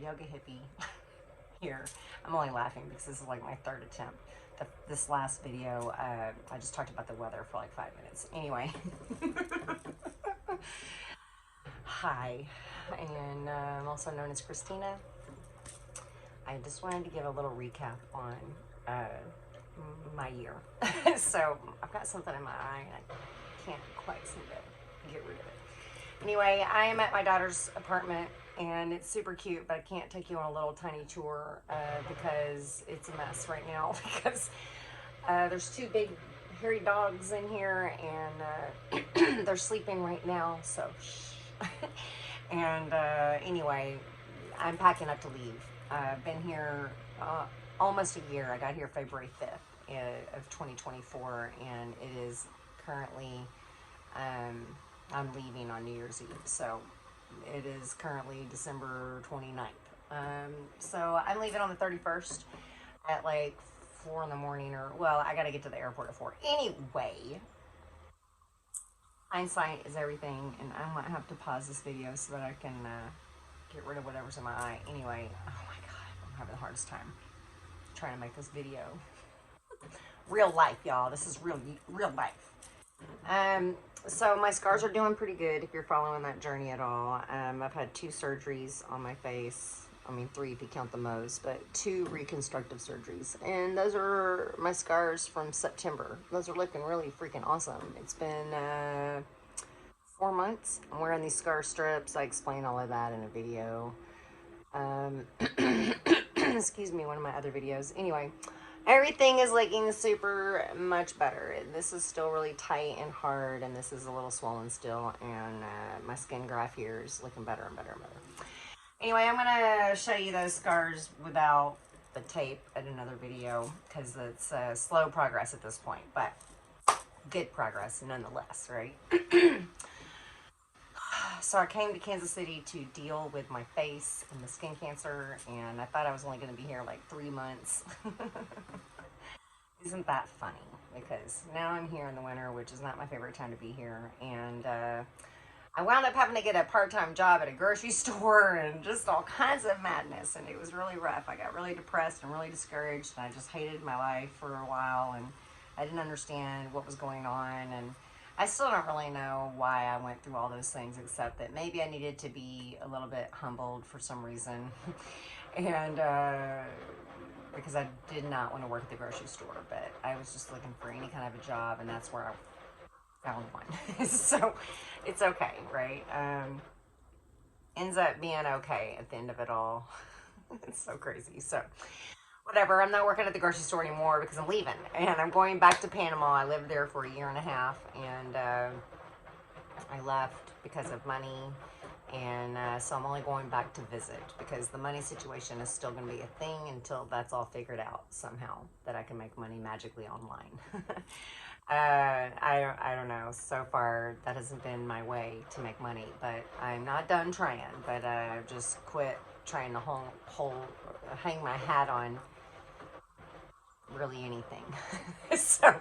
yoga hippie here. I'm only laughing because this is like my third attempt. This last video, I just talked about the weather for like 5 minutes. Anyway, hi, and I'm also known as Christina. I just wanted to give a little recap on my year. So I've got something in my eye and I can't quite seem to get rid of it. Anyway, I am at my daughter's apartment and it's super cute, but I can't take you on a little tiny tour because it's a mess right now because there's two big hairy dogs in here and they're sleeping right now, so shh. And anyway, I'm packing up to leave. I've been here almost a year. I got here February 5th of 2024 and it is currently, I'm leaving on New Year's Eve, so it is currently December 29th. So I'm leaving on the 31st at like 4 in the morning, or, well, I gotta get to the airport at 4. Anyway, hindsight is everything, and I might have to pause this video so that I can get rid of whatever's in my eye. Anyway, oh my God, I'm having the hardest time trying to make this video. Real life, y'all. This is real life. So my scars are doing pretty good if you're following that journey at all. I've had 2 surgeries on my face. I mean 3 if you count the Mohs, but 2 reconstructive surgeries. And those are my scars from September. Those are looking really freaking awesome. It's been 4 months. I'm wearing these scar strips. I explain all of that in a video. Excuse me, one of my other videos. Anyway, everything is looking super much better. This is still really tight and hard, and this is a little swollen still, and my skin graft here is looking better and better and better. Anyway, I'm gonna show you those scars without the tape at another video because it's slow progress at this point, but good progress nonetheless, right? So I came to Kansas City to deal with my face and the skin cancer, and I thought I was only going to be here like 3 months. Isn't that funny? Because now I'm here in the winter, which is not my favorite time to be here, and I wound up having to get a part-time job at a grocery store and just all kinds of madness, and it was really rough. I got really depressed and really discouraged, and I just hated my life for a while, and I didn't understand what was going on, and I still don't really know why I went through all those things, except that maybe I needed to be a little bit humbled for some reason. And because I did not want to work at the grocery store, but I was just looking for any kind of a job, and that's where I found one. So it's okay, right? Ends up being okay at the end of it all. It's so crazy. So whatever, I'm not working at the grocery store anymore because I'm leaving and I'm going back to Panama. I lived there for 1.5 years and I left because of money, and so I'm only going back to visit because the money situation is still going to be a thing until that's all figured out somehow, that I can make money magically online. I don't know. So far, that hasn't been my way to make money, but I'm not done trying. But I've just quit trying to hang my hat on really anything. So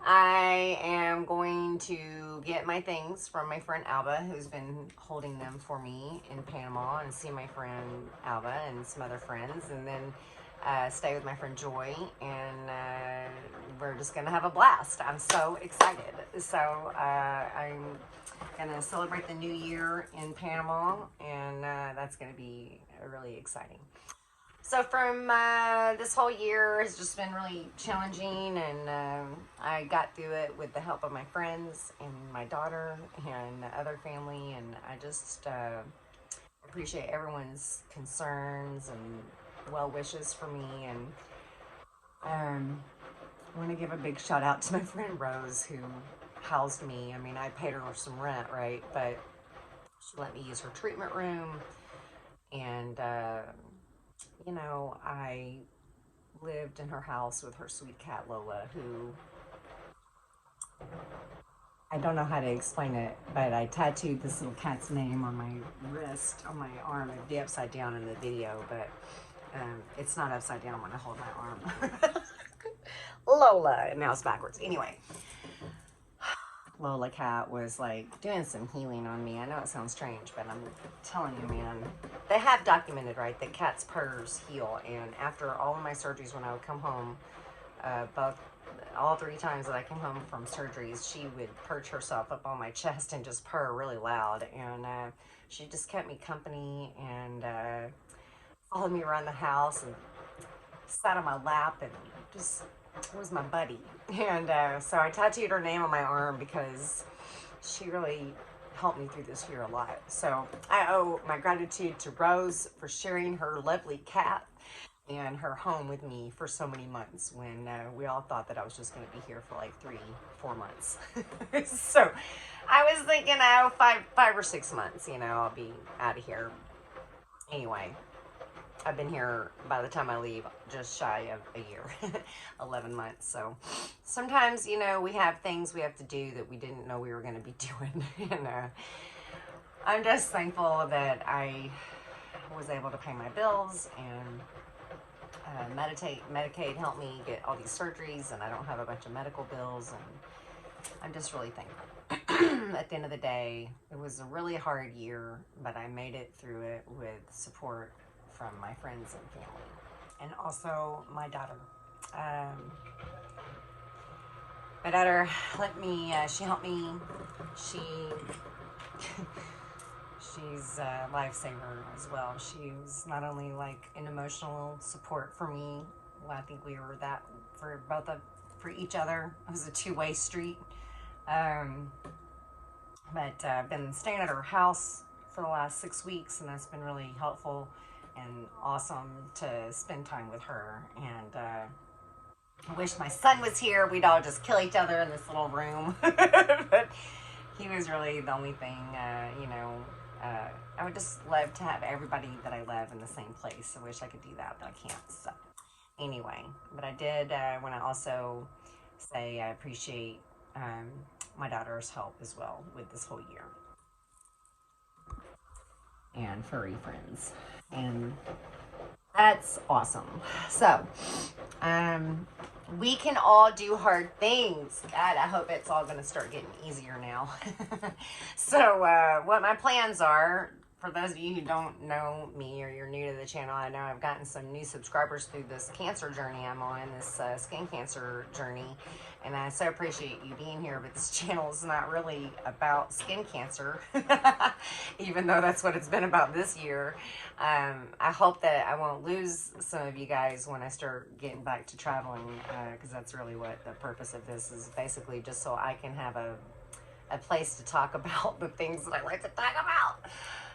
I am going to get my things from my friend Alba, who's been holding them for me in Panama, and see my friend Alba and some other friends, and then stay with my friend Joy, and we're just gonna have a blast. I'm so excited. So I'm gonna celebrate the new year in Panama, and that's gonna be really exciting. So from this whole year has just been really challenging, and I got through it with the help of my friends and my daughter and other family, and I just appreciate everyone's concerns and well wishes for me. And I want to give a big shout out to my friend Rose, who housed me. I mean, I paid her some rent, right? But she let me use her treatment room, and you know, I lived in her house with her sweet cat Lola, who, I don't know how to explain it, but I tattooed this little cat's name on my wrist, on my arm. It'd be upside down in the video, but it's not upside down when I hold my arm. Lola, and now it's backwards. Anyway, Lola cat was like doing some healing on me. I know it sounds strange, but I'm telling you, man, they have documented, right, that cats' purrs heal. And after all of my surgeries, when I would come home, all 3 times that I came home from surgeries, she would perch herself up on my chest and just purr really loud. And she just kept me company and followed me around the house and sat on my lap and just was my buddy. And so I tattooed her name on my arm because she really helped me through this year a lot. So I owe my gratitude to Rose for sharing her lovely cat and her home with me for so many months when we all thought that I was just going to be here for like 3-4 months. So I was thinking, oh, 5 or 6 months, I'll be out of here. Anyway, I've been here, by the time I leave, just shy of a year, 11 months. So sometimes, we have things we have to do that we didn't know we were going to be doing. And I'm just thankful that I was able to pay my bills and Medicaid helped me get all these surgeries, and I don't have a bunch of medical bills, and I'm just really thankful. At the end of the day, it was a really hard year, but I made it through it with support from my friends and family, and also my daughter. My daughter she helped me. She's a lifesaver as well. She was not only like an emotional support for me. Well, I think we were that for each other. It was a two-way street. But I've been staying at her house for the last 6 weeks, and that's been really helpful and awesome to spend time with her. And I wish my son was here. We'd all just kill each other in this little room. But he was really the only thing, I would just love to have everybody that I love in the same place. I wish I could do that, but I can't. So anyway, but I did want to also say I appreciate my daughter's help as well with this whole year. And furry friends. And that's awesome. So, we can all do hard things. God, I hope it's all going to start getting easier now. So, what my plans are, for those of you who don't know me or you're new to the channel, I know I've gotten some new subscribers through this cancer journey I'm on, this skin cancer journey. And I so appreciate you being here, but this channel is not really about skin cancer, even though that's what it's been about this year. I hope that I won't lose some of you guys when I start getting back to traveling, because that's really what the purpose of this is, basically just so I can have a place to talk about the things that I like to talk about.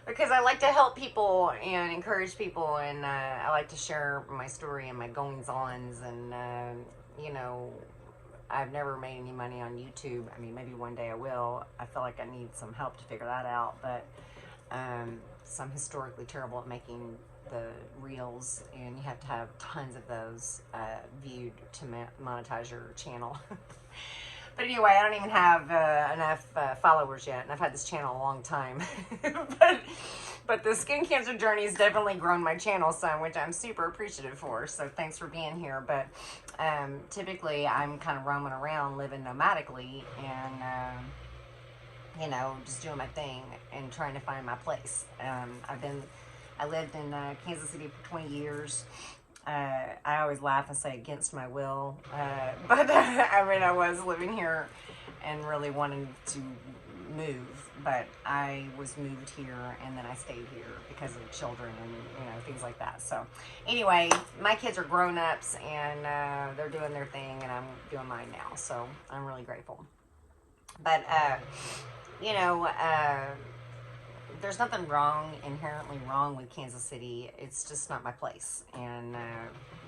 Because I like to help people and encourage people, and I like to share my story and my goings-ons, and, I've never made any money on YouTube. I mean, maybe one day I will. I feel like I need some help to figure that out, but so I'm historically terrible at making the reels, and you have to have tons of those viewed to monetize your channel. But anyway, I don't even have enough followers yet, and I've had this channel a long time. But the skin cancer journey has definitely grown my channel some, which I'm super appreciative for. So thanks for being here. But typically, I'm kind of roaming around, living nomadically, and just doing my thing and trying to find my place. I lived in Kansas City for 20 years. I always laugh and say against my will, but I was living here and really wanting to move, but I was moved here and then I stayed here because of children and things like that. So anyway, my kids are grown-ups and they're doing their thing, and I'm doing mine now, so I'm really grateful. But there's nothing inherently wrong with Kansas City. It's just not my place. And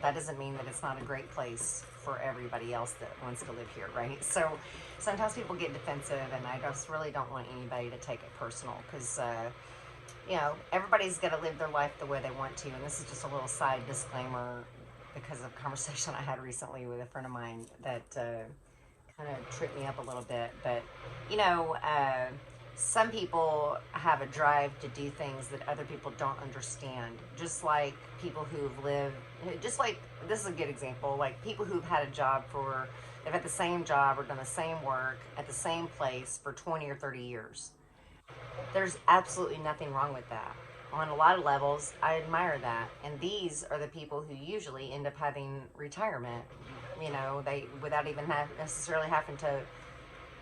that doesn't mean that it's not a great place for everybody else that wants to live here, right? So sometimes people get defensive, and I just really don't want anybody to take it personal, because, everybody's got to live their life the way they want to. And this is just a little side disclaimer because of a conversation I had recently with a friend of mine that kind of tripped me up a little bit. But, some people have a drive to do things that other people don't understand. Just like people who've lived, just like, this is a good example, like people who've had a job for, they've had the same job or done the same work at the same place for 20 or 30 years. There's absolutely nothing wrong with that. On a lot of levels, I admire that. And these are the people who usually end up having retirement, they, without even necessarily having to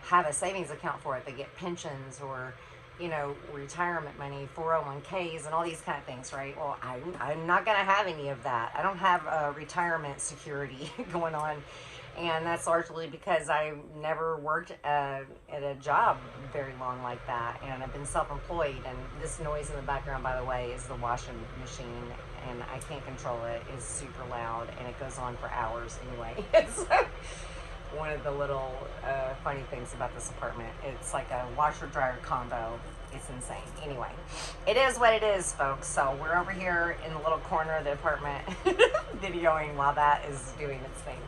have a savings account for it. They get pensions or, retirement money, 401ks, and all these kind of things, right? Well, I'm not going to have any of that. I don't have a retirement security going on. And that's largely because I never worked at a job very long like that. And I've been self-employed. And this noise in the background, by the way, is the washing machine. And I can't control it. It's super loud. And it goes on for hours anyway. It's one of the little funny things about this apartment. It's like a washer-dryer combo. It's insane. Anyway, it is what it is, folks. So we're over here in the little corner of the apartment videoing while that is doing its thing.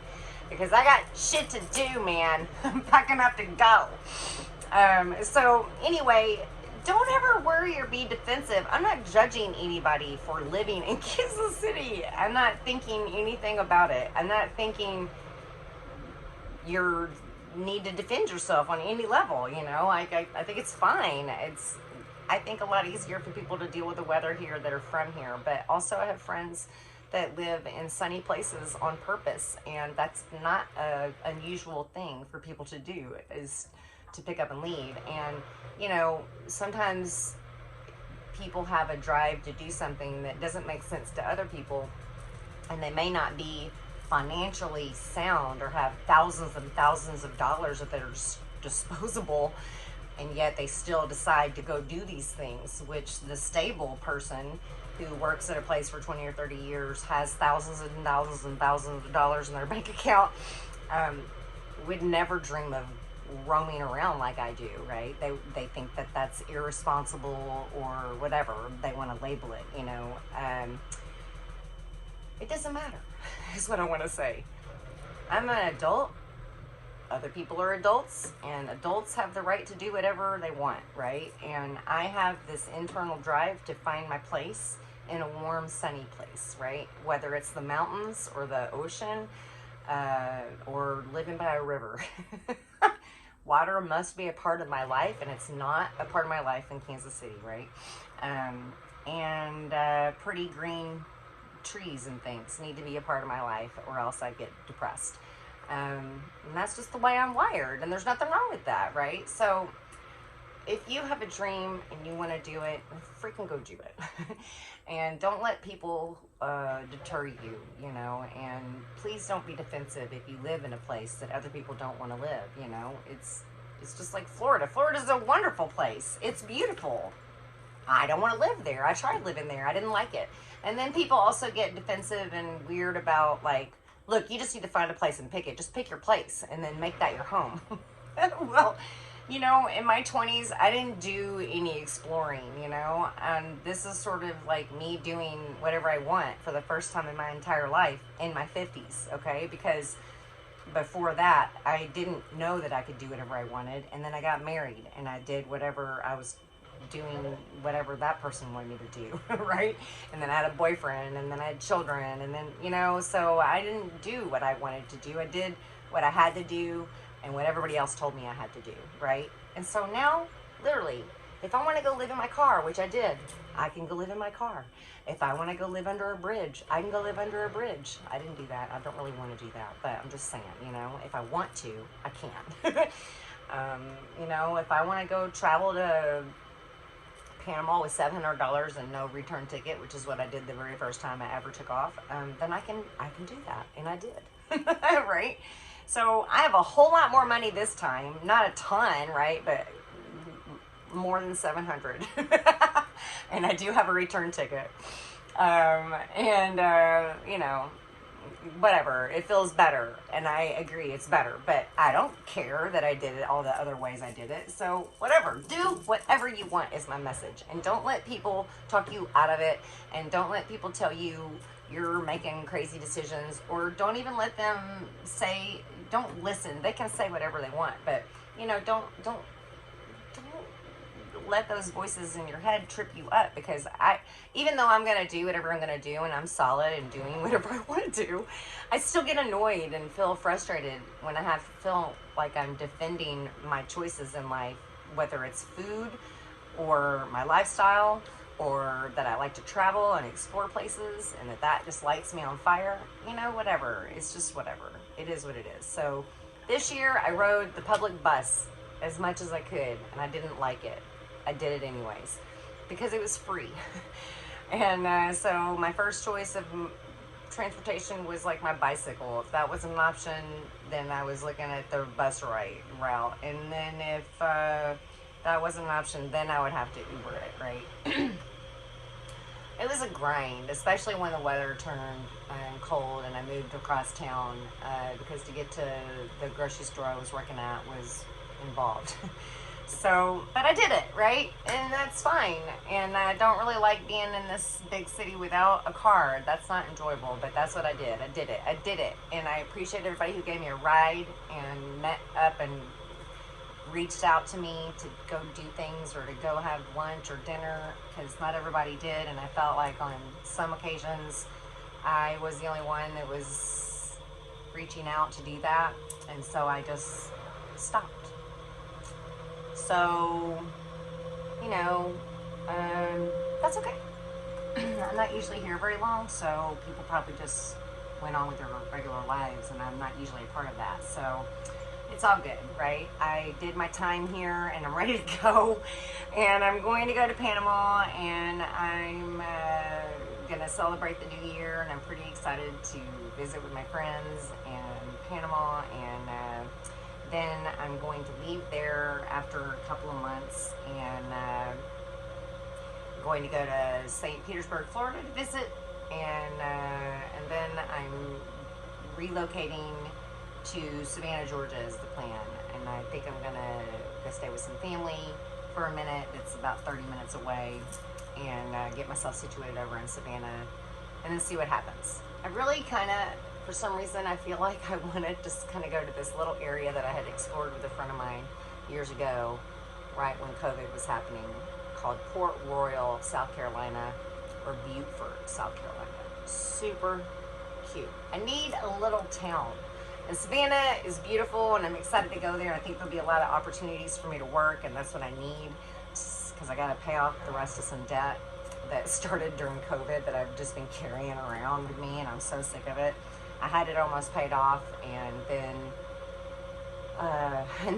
Because I got shit to do, man. I'm packing up to go. So anyway, don't ever worry or be defensive. I'm not judging anybody for living in Kansas City. I'm not thinking anything about it. I'm not thinking you need to defend yourself on any level. I think it's fine. I think a lot easier for people to deal with the weather here that are from here. But also I have friends that live in sunny places on purpose, and that's not an unusual thing for people to do, is to pick up and leave. And sometimes people have a drive to do something that doesn't make sense to other people, and they may not be financially sound or have thousands and thousands of dollars at their disposable, and yet they still decide to go do these things, which the stable person who works at a place for 20 or 30 years, has thousands and thousands and thousands of dollars in their bank account, would never dream of roaming around like I do, right? They think that that's irresponsible or whatever they want to label it, it doesn't matter, is what I want to say. I'm an adult. Other people are adults, and adults have the right to do whatever they want, right? And I have this internal drive to find my place in a warm, sunny place, right? Whether it's the mountains or the ocean, or living by a river. Water must be a part of my life, and it's not a part of my life in Kansas City, right? And pretty green trees and things need to be a part of my life, or else I get depressed. And that's just the way I'm wired, and there's nothing wrong with that, right? So if you have a dream and you want to do it, freaking go do it. And don't let people deter you, and please don't be defensive if you live in a place that other people don't want to live. It's just like Florida. Florida's a wonderful place. It's beautiful. I don't want to live there. I tried living there. I didn't like it. And then people also get defensive and weird about, like, look, you just need to find a place and pick it. Just pick your place and then make that your home. Well, in my 20s, I didn't do any exploring, and this is sort of like me doing whatever I want for the first time in my entire life in my 50s, okay? Because before that, I didn't know that I could do whatever I wanted, and then I got married, and I did whatever I was doing, whatever that person wanted me to do, right? And then I had a boyfriend, and then I had children, and then, so I didn't do what I wanted to do. I did what I had to do and what everybody else told me I had to do, right? And so now, literally, if I want to go live in my car, which I did, I can go live in my car. If I want to go live under a bridge, I can go live under a bridge. I didn't do that. I don't really want to do that, but I'm just saying, if I want to, I can. If I want to go travel to Panama with $700 and no return ticket, which is what I did the very first time I ever took off, then I can do that, and I did. Right? So I have a whole lot more money this time, not a ton, right? But more than 700, and I do have a return ticket. Whatever, it feels better, and I agree it's better, but I don't care that I did it all the other ways I did it. So whatever, do whatever you want is my message, and don't let people talk you out of it, and don't let people tell you you're making crazy decisions, or don't even let them don't listen. They can say whatever they want, but don't let those voices in your head trip you up, because even though I'm going to do whatever I'm going to do and I'm solid in doing whatever I want to do, I still get annoyed and feel frustrated when I feel like I'm defending my choices in life, whether it's food or my lifestyle, or that I like to travel and explore places, and that just lights me on fire. Whatever. It's just whatever. It is what it is. So this year I rode the public bus as much as I could, and I didn't like it. I did it anyways because it was free. And so my first choice of transportation was like my bicycle. If that was an option, then I was looking at the bus route. And then if that wasn't an option, then I would have to Uber it, right? It was a grind, especially when the weather turned cold and I moved across town, because to get to the grocery store I was working at was involved. So, but I did it, right? And that's fine. And I don't really like being in this big city without a car. That's not enjoyable, but that's what I did. I did it. And I appreciate everybody who gave me a ride and met up and reached out to me to go do things or to go have lunch or dinner, because not everybody did. And I felt like on some occasions I was the only one that was reaching out to do that. And so I just stopped. So, that's okay. I'm not usually here very long, so people probably just went on with their regular lives, and I'm not usually a part of that. So it's all good, right? I did my time here, and I'm ready to go. And I'm going to go to Panama, and I'm going to celebrate the new year, and I'm pretty excited to visit with my friends in Panama. And then I'm going to leave there after a couple of months, and going to go to St. Petersburg, Florida to visit, and then I'm relocating to Savannah, Georgia is the plan. And I think I'm gonna go stay with some family for a minute. It's about 30 minutes away, and get myself situated over in Savannah, and then see what happens. I really for some reason, I feel like I want to just kind of go to this little area that I had explored with a friend of mine years ago, right when COVID was happening, called Port Royal, South Carolina, or Beaufort, South Carolina. Super cute. I need a little town. And Savannah is beautiful, and I'm excited to go there. I think there'll be a lot of opportunities for me to work, and that's what I need, because I got to pay off the rest of some debt that started during COVID that I've just been carrying around with me, and I'm so sick of it. I had it almost paid off, and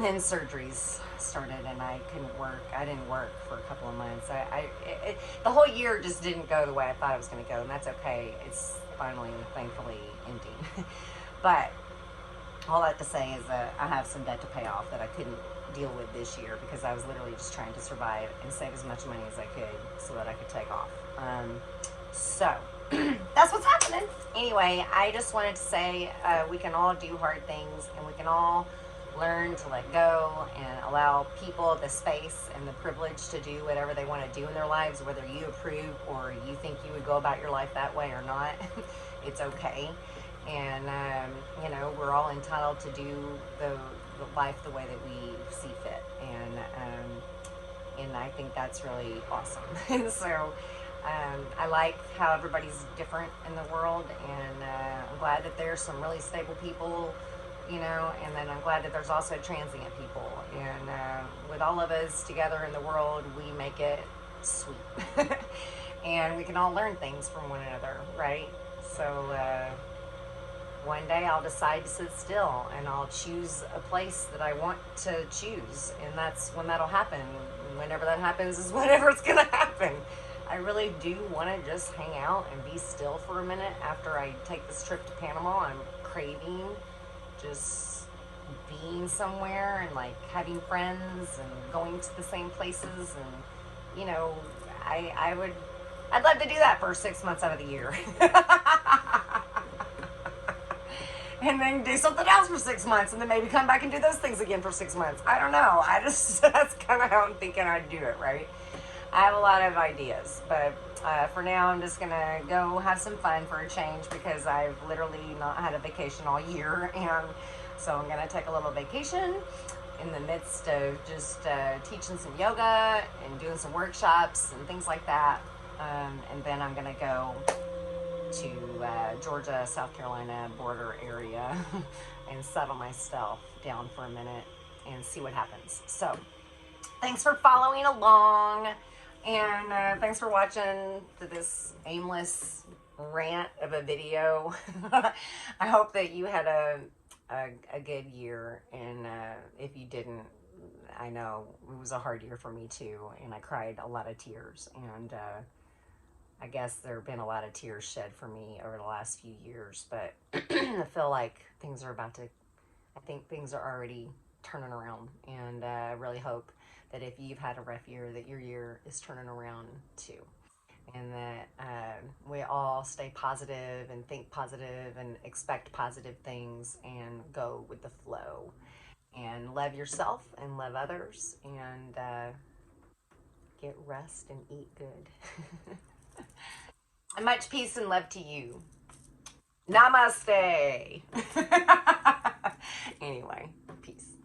then surgeries started, and I couldn't work. I didn't work for a couple of months. The whole year just didn't go the way I thought it was going to go, and that's okay. It's finally, thankfully, ending. But all that to say is that I have some debt to pay off that I couldn't deal with this year, because I was literally just trying to survive and save as much money as I could so that I could take off. So that's what's happening. Anyway, I just wanted to say we can all do hard things, and we can all learn to let go and allow people the space and the privilege to do whatever they want to do in their lives, whether you approve or you think you would go about your life that way or not. It's okay. And we're all entitled to do the life the way that we see fit, and I think that's really awesome. And so I like how everybody's different in the world, and I'm glad that there's some really stable people, and then I'm glad that there's also transient people, and with all of us together in the world, we make it sweet. And we can all learn things from one another, right? So one day I'll decide to sit still, and I'll choose a place that I want to choose, and that's when that'll happen. Whenever that happens is whenever it's gonna happen. I really do want to just hang out and be still for a minute after I take this trip to Panama. I'm craving just being somewhere and like having friends and going to the same places, and I'd love to do that for 6 months out of the year. And then do something else for 6 months, and then maybe come back and do those things again for 6 months. I don't know. That's kind of how I'm thinking I'd do it, right? I have a lot of ideas, but for now I'm just going to go have some fun for a change, because I've literally not had a vacation all year, and so I'm going to take a little vacation in the midst of just teaching some yoga and doing some workshops and things like that. And then I'm going to go to Georgia, South Carolina border area and settle myself down for a minute and see what happens. So thanks for following along, and thanks for watching this aimless rant of a video. I hope that you had a good year, and if you didn't, I know it was a hard year for me too, and I cried a lot of tears, and I guess there have been a lot of tears shed for me over the last few years, but I feel like things are about to, I think things are already turning around, and I really hope that if you've had a rough year, that your year is turning around too, and that we all stay positive and think positive and expect positive things and go with the flow and love yourself and love others, and get rest and eat good. And much peace and love to you. Namaste. Anyway, peace.